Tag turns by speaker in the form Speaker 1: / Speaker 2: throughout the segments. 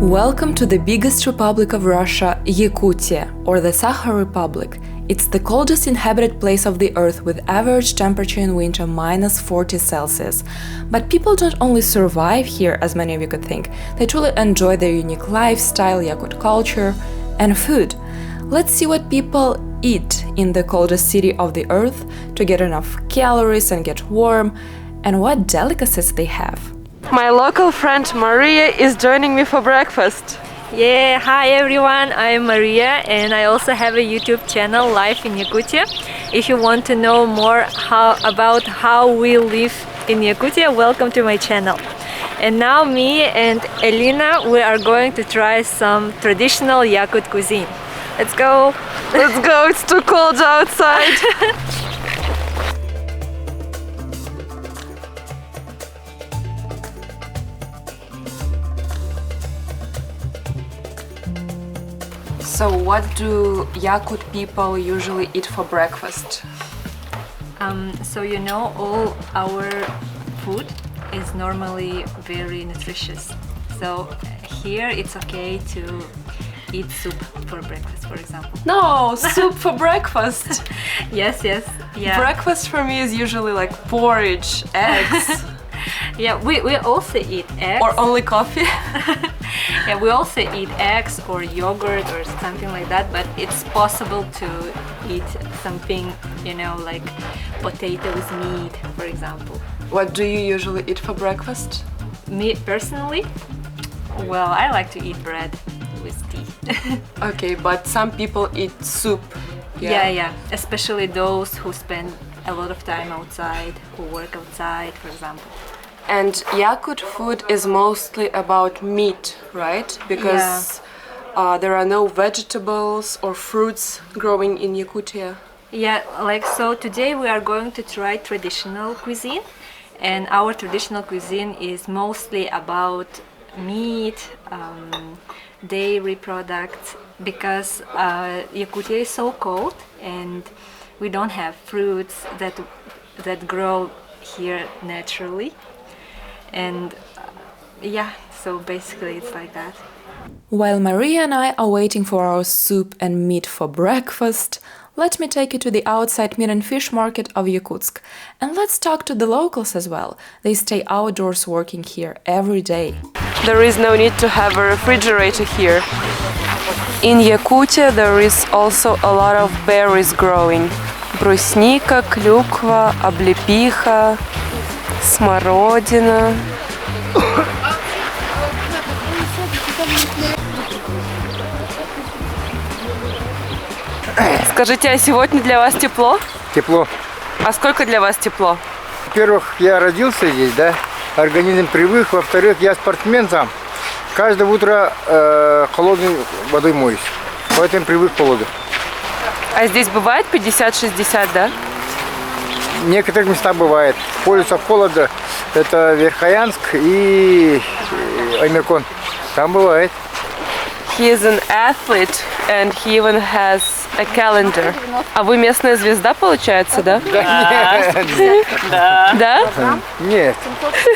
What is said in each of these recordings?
Speaker 1: Welcome to the biggest republic of Russia, Yakutia, or the Sakha Republic. It's the coldest inhabited place of the earth with average temperature in winter -40 Celsius. But people don't only survive here, as many of you could think, they truly enjoy their unique lifestyle, Yakut culture, and food. Let's see what people eat in the coldest city of the earth to get enough calories and get warm, and what delicacies they have. My local friend Maria is joining me for breakfast.
Speaker 2: Yeah, hi everyone, I'm Maria and I also have a YouTube channel, Life in Yakutia. If you want to know more about how we live in Yakutia, welcome to my channel. And now me and Elina, we are going to try some traditional Yakut cuisine. Let's go!
Speaker 1: Let's go, it's too cold outside! So what do Yakut people usually eat for breakfast?
Speaker 2: So you know, all our food is normally very nutritious. So here it's okay to eat soup for breakfast, for example.
Speaker 1: No, soup for breakfast!
Speaker 2: Yes, yeah.
Speaker 1: Breakfast for me is usually like porridge, eggs.
Speaker 2: Yeah, we also eat eggs.
Speaker 1: Or only coffee.
Speaker 2: Yeah, we also eat eggs or yogurt or something like that, but it's possible to eat something, you know, like potato with meat, for example.
Speaker 1: What do you usually eat for breakfast?
Speaker 2: Me personally? Well, I like to eat bread with tea.
Speaker 1: Okay, but some people eat soup.
Speaker 2: Yeah, especially those who spend a lot of time outside, who work outside, for example.
Speaker 1: And Yakut food is mostly about meat, right? Because there are no vegetables or fruits growing in Yakutia.
Speaker 2: Yeah, like so today we are going to try traditional cuisine, and our traditional cuisine is mostly about meat, dairy products, because Yakutia is so cold and we don't have fruits that grow here naturally. And yeah, so basically it's like that.
Speaker 1: While Maria and I are waiting for our soup and meat for breakfast, let me take you to the outside meat and fish market of Yakutsk. And let's talk to the locals as well. They stay outdoors working here every day. There is no need to have a refrigerator here. In Yakutia there is also a lot of berries growing. Брусника, клюква, облепиха, смородина. Скажите, а сегодня для вас тепло?
Speaker 3: Тепло.
Speaker 1: А сколько для вас тепло?
Speaker 3: Во-первых, я родился здесь, да, организм привык. Во-вторых, я спортсмен сам. Каждое утро холодной водой моюсь, поэтому привык к холоду.
Speaker 1: А здесь бывает 50-60, да?
Speaker 3: В некоторых местах бывает. Полюсов холода это Верхоянск и Аймеркон. Там бывает.
Speaker 1: He is an athlete and he even has a calendar. А вы местная звезда, получается, да?
Speaker 3: Да.
Speaker 1: Да?
Speaker 3: Нет.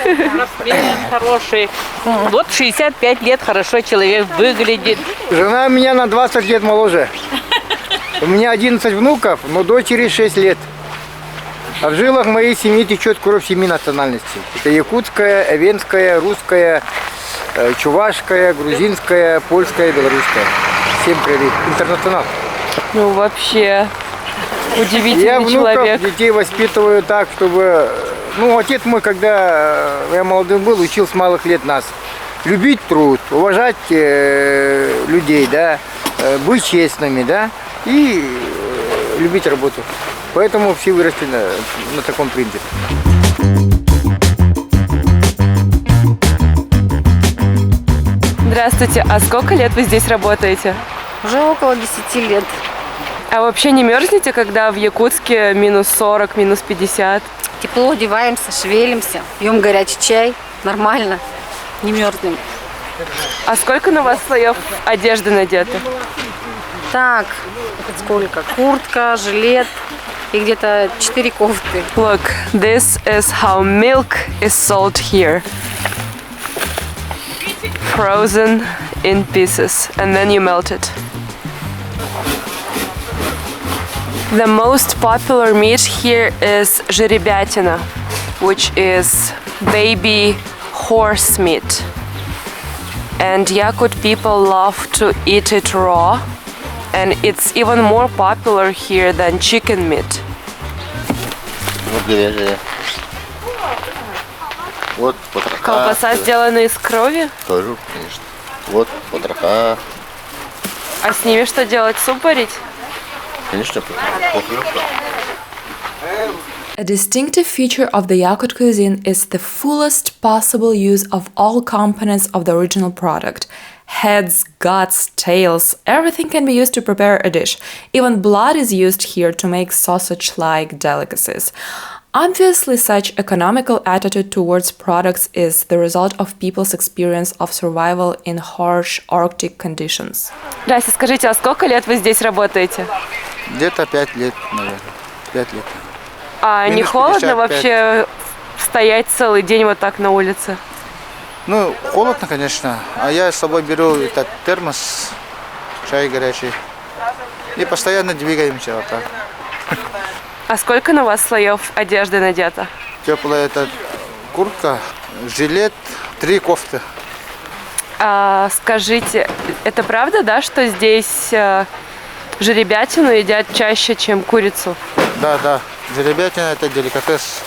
Speaker 4: Спортсмен хороший. Вот 65 лет хорошо человек выглядит.
Speaker 3: Жена у меня на 20 лет моложе. У меня 11 внуков, но дочери 6 лет. А в жилах моей семьи течет кровь 7 национальностей. Это якутская, эвенская, русская, чувашская, грузинская, польская, белорусская. 7 кровей. Интернационал.
Speaker 1: Ну вообще удивительный
Speaker 3: я внуков,
Speaker 1: человек.
Speaker 3: детей воспитываю так, чтобы... Ну, отец мой, когда я молодым был, учил с малых лет нас. Любить труд, уважать людей, да, быть честными, да, и любить работу. Поэтому все выросли на таком принципе.
Speaker 1: Здравствуйте, а сколько лет вы здесь работаете?
Speaker 5: Уже около 10 лет.
Speaker 1: А вообще не мерзнете, когда в Якутске -40, -50?
Speaker 5: Тепло одеваемся, шевелимся, пьем горячий чай. Нормально, не мерзнем.
Speaker 1: А сколько на вас слоев одежды надето?
Speaker 5: Так, сколько? Куртка, жилет и где-то 4 кофты.
Speaker 1: Look, this is how milk is sold here. Frozen in pieces and then you melt it. The most popular meat here is жеребятина, which is baby horse meat. And Yakut people love to eat it raw, and it's even more popular here than chicken meat.
Speaker 6: Вот говяжья. Вот потроха.
Speaker 1: Колбаса сделана из крови.
Speaker 6: Тоже, конечно. Вот потроха.
Speaker 1: А с ними что делать? Суп варить?
Speaker 6: Конечно, похлебка.
Speaker 1: A distinctive feature of the Yakut cuisine is the fullest possible use of all components of the original product. Heads, guts, tails, everything can be used to prepare a dish. Even blood is used here to make sausage-like delicacies. Obviously, such economical attitude towards products is the result of people's experience of survival in harsh Arctic conditions. Здрасте, скажите, а сколько лет вы здесь работаете?
Speaker 3: Где-то 5 лет, наверное. 5 лет.
Speaker 1: А не холодно вообще стоять целый день вот так на улице?
Speaker 3: Ну, холодно, конечно. А я с собой беру этот термос, чай горячий. И постоянно двигаемся вот так.
Speaker 1: А сколько на вас слоев одежды надето?
Speaker 3: Теплая эта куртка, жилет, 3 кофты.
Speaker 1: А, скажите, это правда, да, что здесь жеребятину едят чаще, чем курицу?
Speaker 3: Да. Жеребятина это деликатес.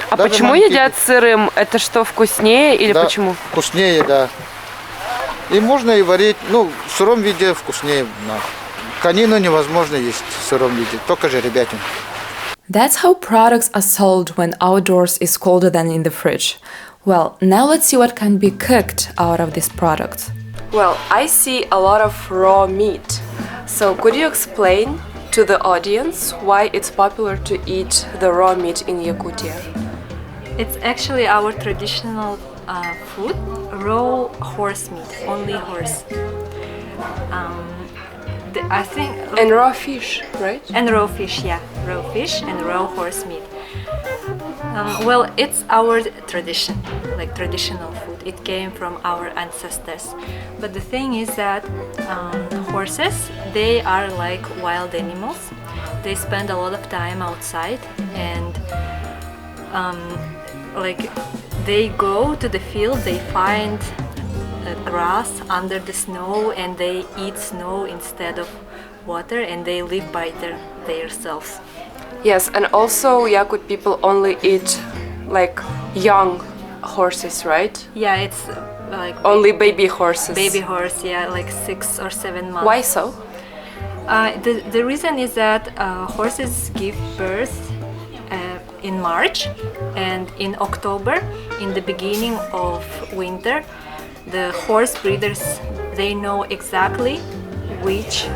Speaker 1: А
Speaker 3: Даже
Speaker 1: почему
Speaker 3: маленькие.
Speaker 1: едят сырым? Это что, вкуснее или
Speaker 3: Да,
Speaker 1: почему?
Speaker 3: вкуснее, да. И можно и варить, ну, в сыром виде вкуснее. Да. Конину невозможно есть в сыром виде, только жеребятину.
Speaker 1: That's how products are sold when outdoors is colder than in the fridge. Well, now let's see what can be cooked out of these products. Well, I see a lot of raw meat. So could you explain to the audience why it's popular to eat the raw meat in Yakutia?
Speaker 2: It's actually our traditional food, raw horse meat, only horse. I think
Speaker 1: And raw fish, right?
Speaker 2: and raw fish, yeah, raw fish and raw horse meat. Well, it's our tradition, like traditional food. It came from our ancestors. But the thing is that horses, they are like wild animals. They spend a lot of time outside, and like they go to the field, they find grass under the snow, and they eat snow instead of water, and they live by themselves.
Speaker 1: Yes, and also Yakut people only eat like young horses, right?
Speaker 2: Yeah, it's like
Speaker 1: Only baby horses.
Speaker 2: baby horse, yeah, like 6 or 7 months.
Speaker 1: Why so?
Speaker 2: The reason is that horses give birth in March, and in October, in the beginning of winter, the horse breeders, they know exactly which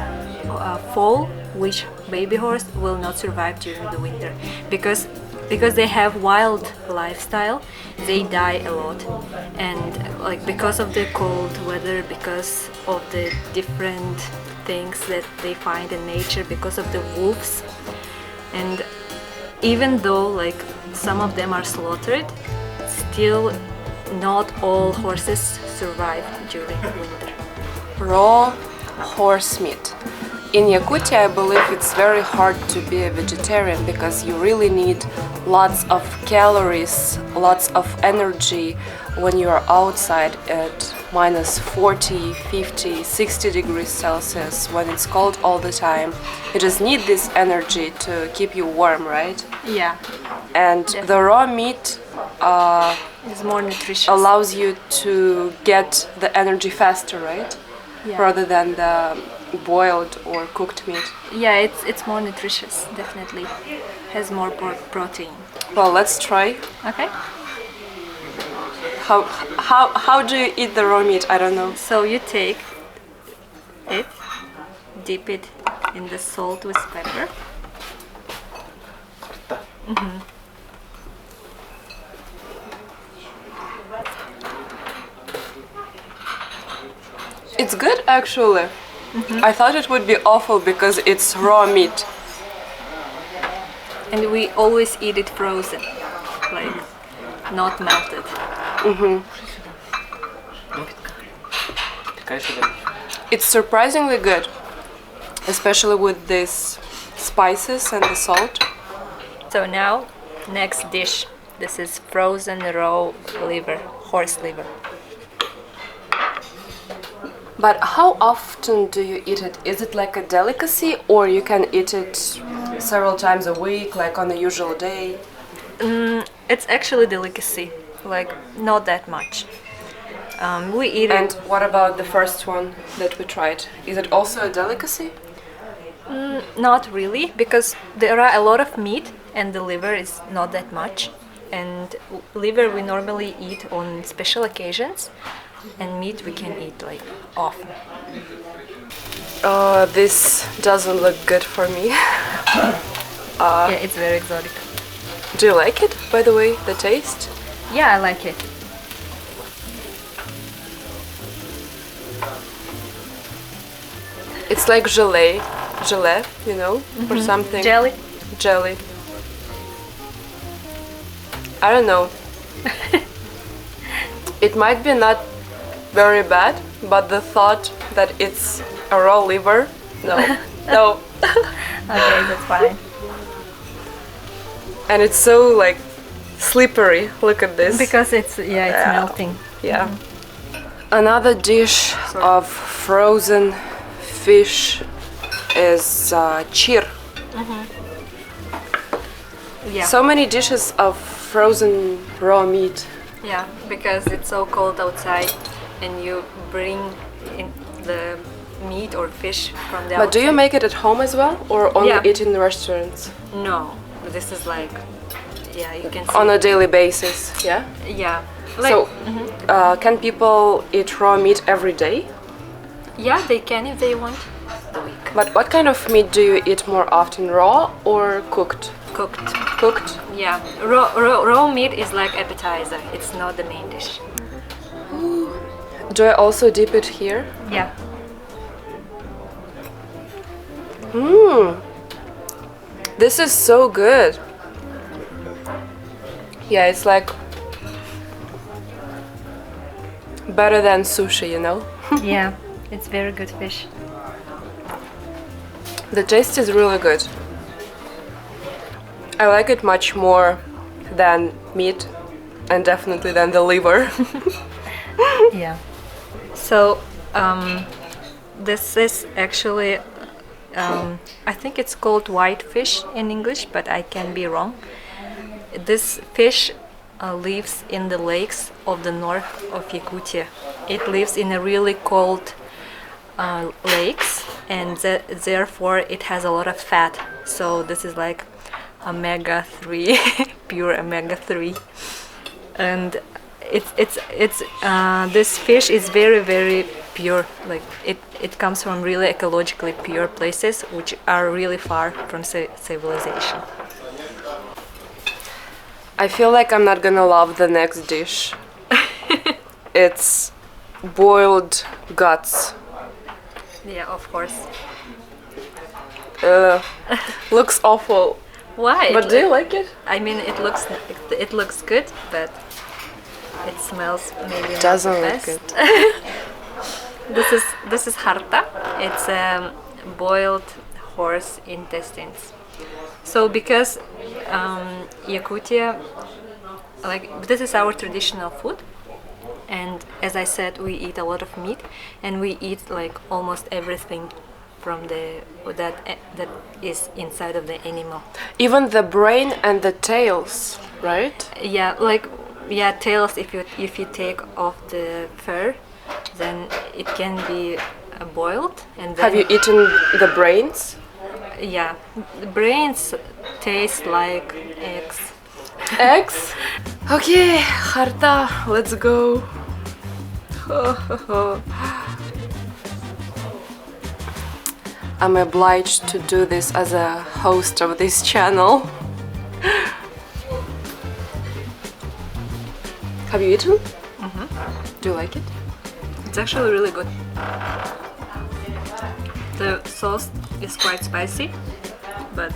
Speaker 2: fall, which baby horse will not survive during the winter, because they have wild lifestyle. They die a lot, and like because of the cold weather, because of the different things that they find in nature, because of the wolves. And even though like some of them are slaughtered, still not all horses survive during winter.
Speaker 1: Raw horse meat. In Yakutia, I believe it's very hard to be a vegetarian because you really need lots of calories, lots of energy when you are outside at minus 40, 50, 60 degrees Celsius when it's cold all the time. You just need this energy to keep you warm, right?
Speaker 2: Yeah,
Speaker 1: And the raw meat
Speaker 2: it's more nutritious.
Speaker 1: allows you to get the energy faster, right?
Speaker 2: Yeah.
Speaker 1: Rather than the boiled or cooked meat.
Speaker 2: Yeah, it's more nutritious, definitely. Has more protein.
Speaker 1: Well, let's try.
Speaker 2: Okay.
Speaker 1: How do you eat the raw meat? I don't know.
Speaker 2: So you take it, dip it in the salt with pepper.
Speaker 1: It's good actually. I thought it would be awful because it's raw meat.
Speaker 2: And we always eat it frozen, like not melted.
Speaker 1: It's surprisingly good, especially with these spices and the salt.
Speaker 2: So now, next dish. This is frozen raw liver, horse liver.
Speaker 1: But how often do you eat it? Is it like a delicacy, or you can eat it several times a week, like on a usual day?
Speaker 2: It's actually delicacy, like not that much. We eat
Speaker 1: And
Speaker 2: it.
Speaker 1: what about the first one that we tried? Is it also a delicacy?
Speaker 2: Not really, because there are a lot of meat and the liver is not that much. And liver we normally eat on special occasions, and meat we can eat like often.
Speaker 1: This doesn't look good for me.
Speaker 2: Yeah, it's very exotic.
Speaker 1: Do you like it, by the way, the taste?
Speaker 2: Yeah, I like it.
Speaker 1: It's like gelée, you know, or something.
Speaker 2: Jelly.
Speaker 1: Jelly. I don't know. It might be not very bad, but the thought that it's a raw liver, no, no.
Speaker 2: Okay, that's fine.
Speaker 1: And it's so like slippery. Look at this.
Speaker 2: Because it's melting.
Speaker 1: Yeah. Another dish of frozen fish is chir.
Speaker 2: Yeah.
Speaker 1: So many dishes of frozen raw meat.
Speaker 2: Yeah, because it's so cold outside, and you bring in the meat or fish from the
Speaker 1: But do you
Speaker 2: outside.
Speaker 1: make it at home as well, or only
Speaker 2: Yeah.
Speaker 1: eat in restaurants
Speaker 2: No, this is like, yeah, you can see.
Speaker 1: on a daily basis? Yeah.
Speaker 2: Yeah, like,
Speaker 1: So, can people eat raw meat every day?
Speaker 2: yeah, they can if they want. The week
Speaker 1: But what kind of meat do you eat more often, raw or cooked?
Speaker 2: cooked.
Speaker 1: Cooked.
Speaker 2: Yeah, raw meat is like appetizer. It's not the main dish.
Speaker 1: Do I also dip it here?
Speaker 2: Yeah.
Speaker 1: This is so good. Yeah, it's like better than sushi, you know?
Speaker 2: Yeah, it's very good fish.
Speaker 1: The taste is really good. I like it much more than meat, and definitely than the liver.
Speaker 2: Yeah. So, this is actually, I think it's called whitefish in English, but I can be wrong. This fish lives in the lakes of the north of Yakutia. It lives in a really cold lakes, and therefore it has a lot of fat. So this is like omega-3, pure omega-3, and this fish is very pure. Like it comes from really ecologically pure places, which are really far from civilization.
Speaker 1: I feel like I'm not gonna love the next dish. It's boiled guts.
Speaker 2: Yeah, of course.
Speaker 1: Looks awful.
Speaker 2: Why?
Speaker 1: But do you like it?
Speaker 2: I mean, it looks good, but it smells maybe not
Speaker 1: Doesn't
Speaker 2: the
Speaker 1: look
Speaker 2: best.
Speaker 1: good.
Speaker 2: This is harta. It's boiled horse intestines. So because Yakutia, like this is our traditional food, and as I said, we eat a lot of meat, and we eat like almost everything from that is inside of the animal.
Speaker 1: Even the brain and the tails, right?
Speaker 2: Yeah, tails. If you take off the fur, then it can be boiled. And then,
Speaker 1: Have you eaten the brains?
Speaker 2: Yeah, the brains taste like eggs.
Speaker 1: Eggs? Okay, harta, let's go. I'm obliged to do this as a host of this channel. Have you eaten? Do you like it?
Speaker 2: It's actually really good. The sauce is quite spicy, but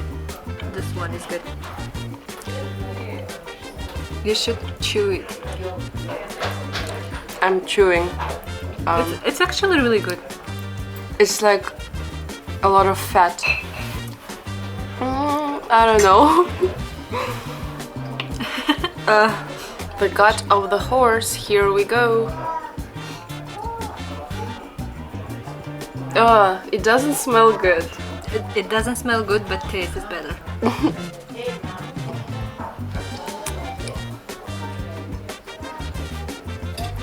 Speaker 2: this one is good. You should chew it.
Speaker 1: I'm chewing.
Speaker 2: It's actually really good.
Speaker 7: It's like a lot of fat. I don't know. The gut of the horse, here we go. It doesn't smell good.
Speaker 2: It doesn't smell good, but taste is better.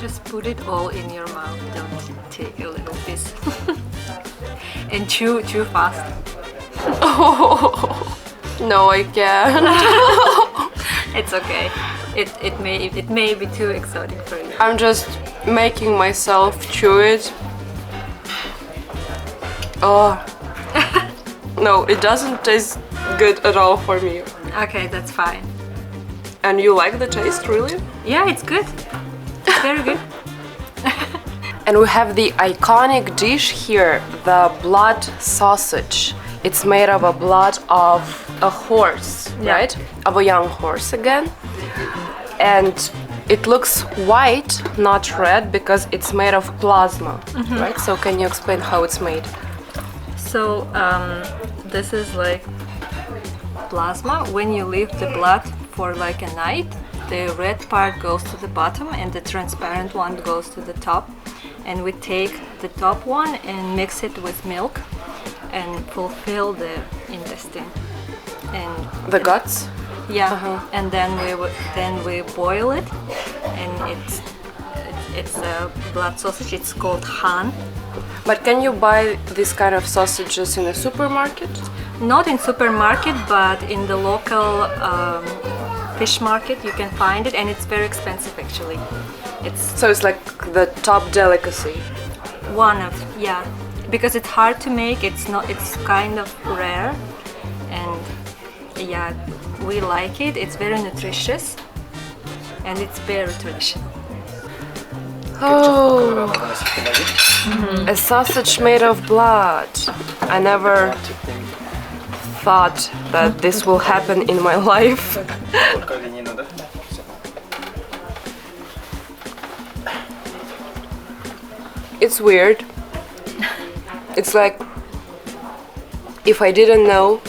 Speaker 2: Just put it all in your mouth. Don't take a little piece. And chew fast.
Speaker 7: Oh, no, I can't.
Speaker 2: It's okay. It may be too exotic for you.
Speaker 7: I'm just making myself chew it. Oh. No, it doesn't taste good at all for me.
Speaker 2: Okay, that's fine.
Speaker 7: And you like the taste, really?
Speaker 2: Yeah, it's good. It's very good.
Speaker 7: And we have the iconic dish here, the blood sausage. It's made of a blood of a horse,
Speaker 2: Yeah.
Speaker 7: right? Of a young horse again. And it looks white, not red, because it's made of plasma, right? So can you explain how it's made?
Speaker 2: So this is like plasma. When you leave the blood for like a night, the red part goes to the bottom and the transparent one goes to the top. And we take the top one and mix it with milk and fulfill the intestine. And
Speaker 7: The guts?
Speaker 2: yeah, and then we boil it, and it's a blood sausage. It's called han.
Speaker 7: But can you buy this kind of sausages in a supermarket?
Speaker 2: Not in supermarket, but in the local fish market you can find it, and it's very expensive actually. It's
Speaker 7: So it's like the top delicacy.
Speaker 2: one of, yeah, because it's hard to make. It's kind of rare, and yeah, we like it. It's very nutritious, and it's very traditional.
Speaker 7: Oh, a sausage made of blood. I never thought that this will happen in my life. It's weird. It's like if I didn't know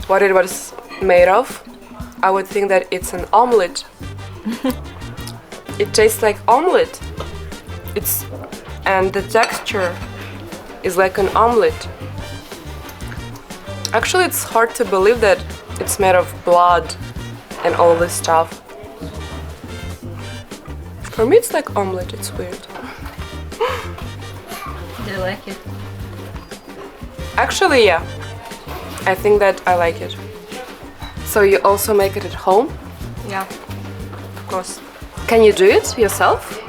Speaker 7: what it was made of, I would think that it's an omelet. It tastes like omelet. And the texture is like an omelet. Actually, it's hard to believe that it's made of blood and all this stuff. For me, it's like omelet. It's weird.
Speaker 2: Do you like it?
Speaker 7: Actually, yeah. I think that I like it. So you also make it at home?
Speaker 2: Yeah, of course.
Speaker 7: Can you do it yourself?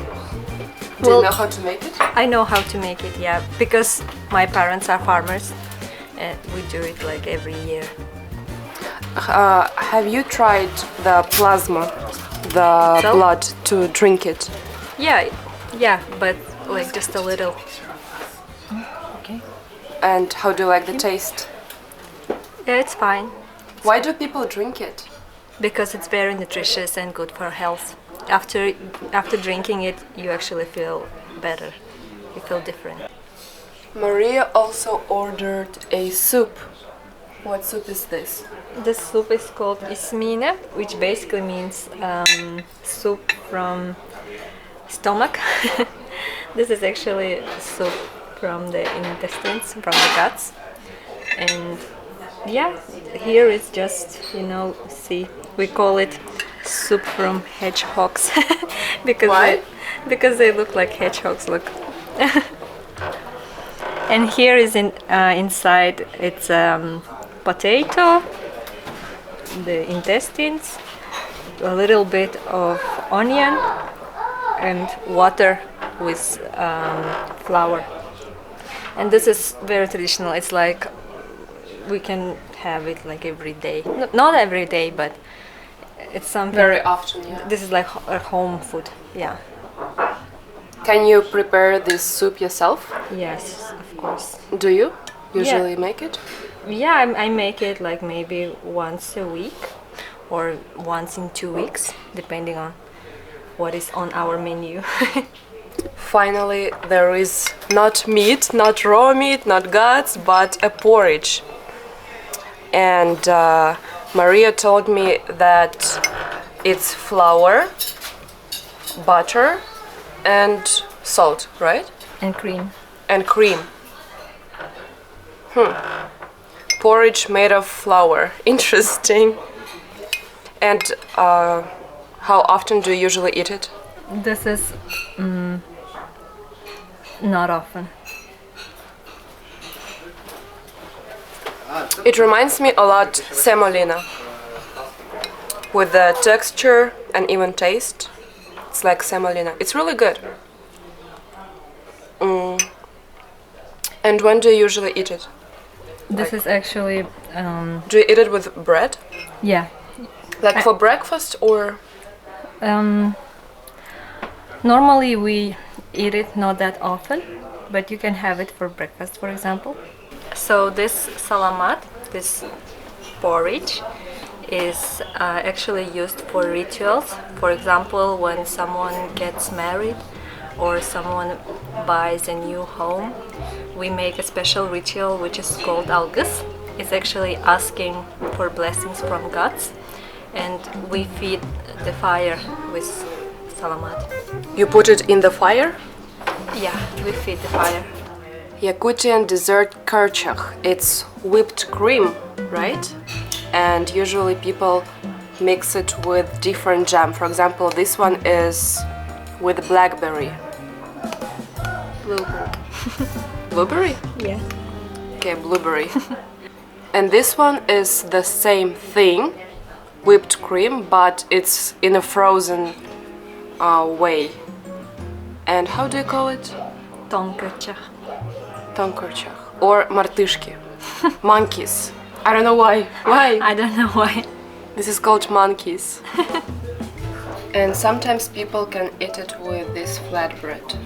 Speaker 7: Do you
Speaker 2: Well-
Speaker 7: know how to make it?
Speaker 2: I know how to make it, yeah, because my parents are farmers, and we do it like every year.
Speaker 7: Have you tried the plasma, the
Speaker 2: So?
Speaker 7: blood, to drink it?
Speaker 2: Yeah, but like just a little. Okay.
Speaker 7: And how do you like the taste?
Speaker 2: Yeah, it's fine
Speaker 7: Why do people drink it?
Speaker 2: because it's very nutritious and good for health. After drinking it, you actually feel better. You feel different.
Speaker 7: Maria also ordered a soup. What soup is this?
Speaker 2: This soup is called Is-miine, which basically means soup from stomach. This is actually soup from the intestines, from the guts. And yeah, here it's just, see, we call it soup from hedgehogs because
Speaker 7: Why?
Speaker 2: because they look like hedgehogs. Look. And here is inside it's potato, the intestines, a little bit of onion, and water with flour. And this is very traditional. It's like we can have it like every day. Not every day, but it's something.
Speaker 7: Very often, yeah.
Speaker 2: This is like a home food. Yeah.
Speaker 7: Can you prepare this soup yourself?
Speaker 2: Yes, of course.
Speaker 7: Do you usually make it?
Speaker 2: Yeah, I make it like maybe once a week or once in 2 weeks, depending on what is on our menu.
Speaker 7: finally there is not meat, not raw meat, not guts, but a porridge. And Maria told me that it's flour, butter, and salt, right?
Speaker 2: And cream.
Speaker 7: And cream. Porridge made of flour. Interesting. And how often do you usually eat it?
Speaker 2: This is not often.
Speaker 7: It reminds me a lot semolina, with the texture and even taste. It's like semolina. It's really good. And when do you usually eat it?
Speaker 2: This is actually,
Speaker 7: Do you eat it with bread?
Speaker 2: yeah.
Speaker 7: Like for breakfast or?
Speaker 2: Normally we eat it not that often, but you can have it for breakfast, for example. So this salamat, this porridge, is actually used for rituals. For example, when someone gets married or someone buys a new home, we make a special ritual which is called algis. It's actually asking for blessings from gods, and we feed the fire with salamat.
Speaker 7: You put it in the fire?
Speaker 2: Yeah, we feed the fire.
Speaker 7: Yakutian dessert Kerchekh. It's whipped cream, right? And usually people mix it with different jam. For example, this one is with blackberry.
Speaker 2: Blueberry.
Speaker 7: Blueberry?
Speaker 2: Yeah.
Speaker 7: Okay, blueberry. And this one is the same thing, whipped cream, but it's in a frozen way. And how do you call it?
Speaker 2: Kerchekh.
Speaker 7: Kerchekh. Or martyshki. Monkeys. I don't know why. Why?
Speaker 2: I don't know why.
Speaker 7: This is called monkeys. And sometimes people can eat it with this flatbread.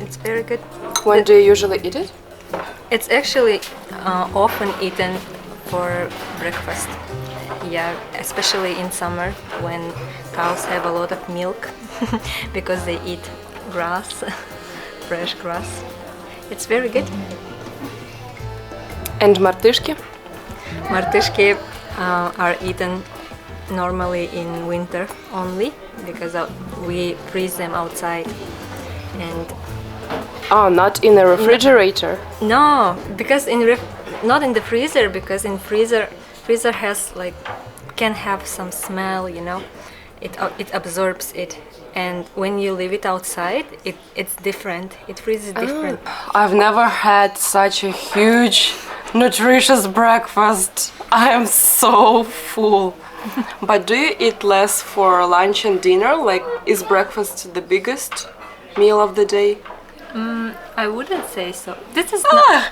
Speaker 2: It's very good.
Speaker 7: When do you usually eat it?
Speaker 2: It's actually often eaten for breakfast. Yeah, especially in summer when cows have a lot of milk because they eat grass, fresh grass. It's very good.
Speaker 7: And martyshki?
Speaker 2: Martyshki are eaten normally in winter only because we freeze them outside. And
Speaker 7: Oh, not in a refrigerator.
Speaker 2: no, because not in the freezer, because in freezer has like can have some smell, you know. It absorbs it, and when you leave it outside, it's different. It freezes different.
Speaker 7: I've never had such a huge, nutritious breakfast. I am so full. But do you eat less for lunch and dinner? Like, is breakfast the biggest meal of the day?
Speaker 2: I wouldn't say so. This is not,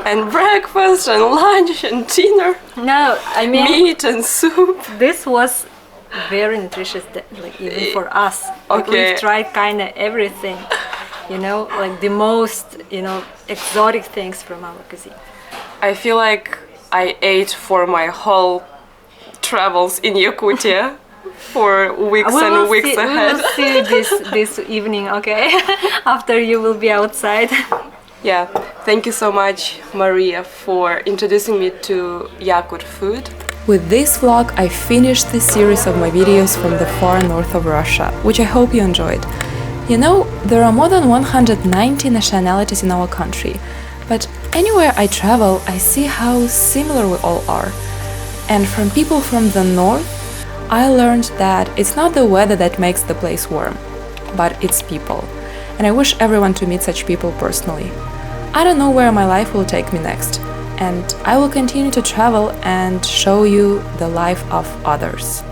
Speaker 7: And breakfast and lunch and dinner,
Speaker 2: no. I mean,
Speaker 7: meat and soup.
Speaker 2: this was very nutritious, like even for us. Like,
Speaker 7: Okay.
Speaker 2: we've tried kind of everything, you know, like the most, you know, exotic things from our cuisine.
Speaker 7: I feel like I ate for my whole travels in Yakutia for weeks and weeks ahead.
Speaker 2: We will see this evening, okay? After you will be outside.
Speaker 7: Yeah, thank you so much, Maria, for introducing me to Yakut food.
Speaker 1: With this vlog, I finished this series of my videos from the far north of Russia, which I hope you enjoyed. You know, there are more than 190 nationalities in our country, but anywhere I travel, I see how similar we all are. And from people from the north, I learned that it's not the weather that makes the place warm, but it's people. And I wish everyone to meet such people personally. I don't know where my life will take me next, and I will continue to travel and show you the life of others.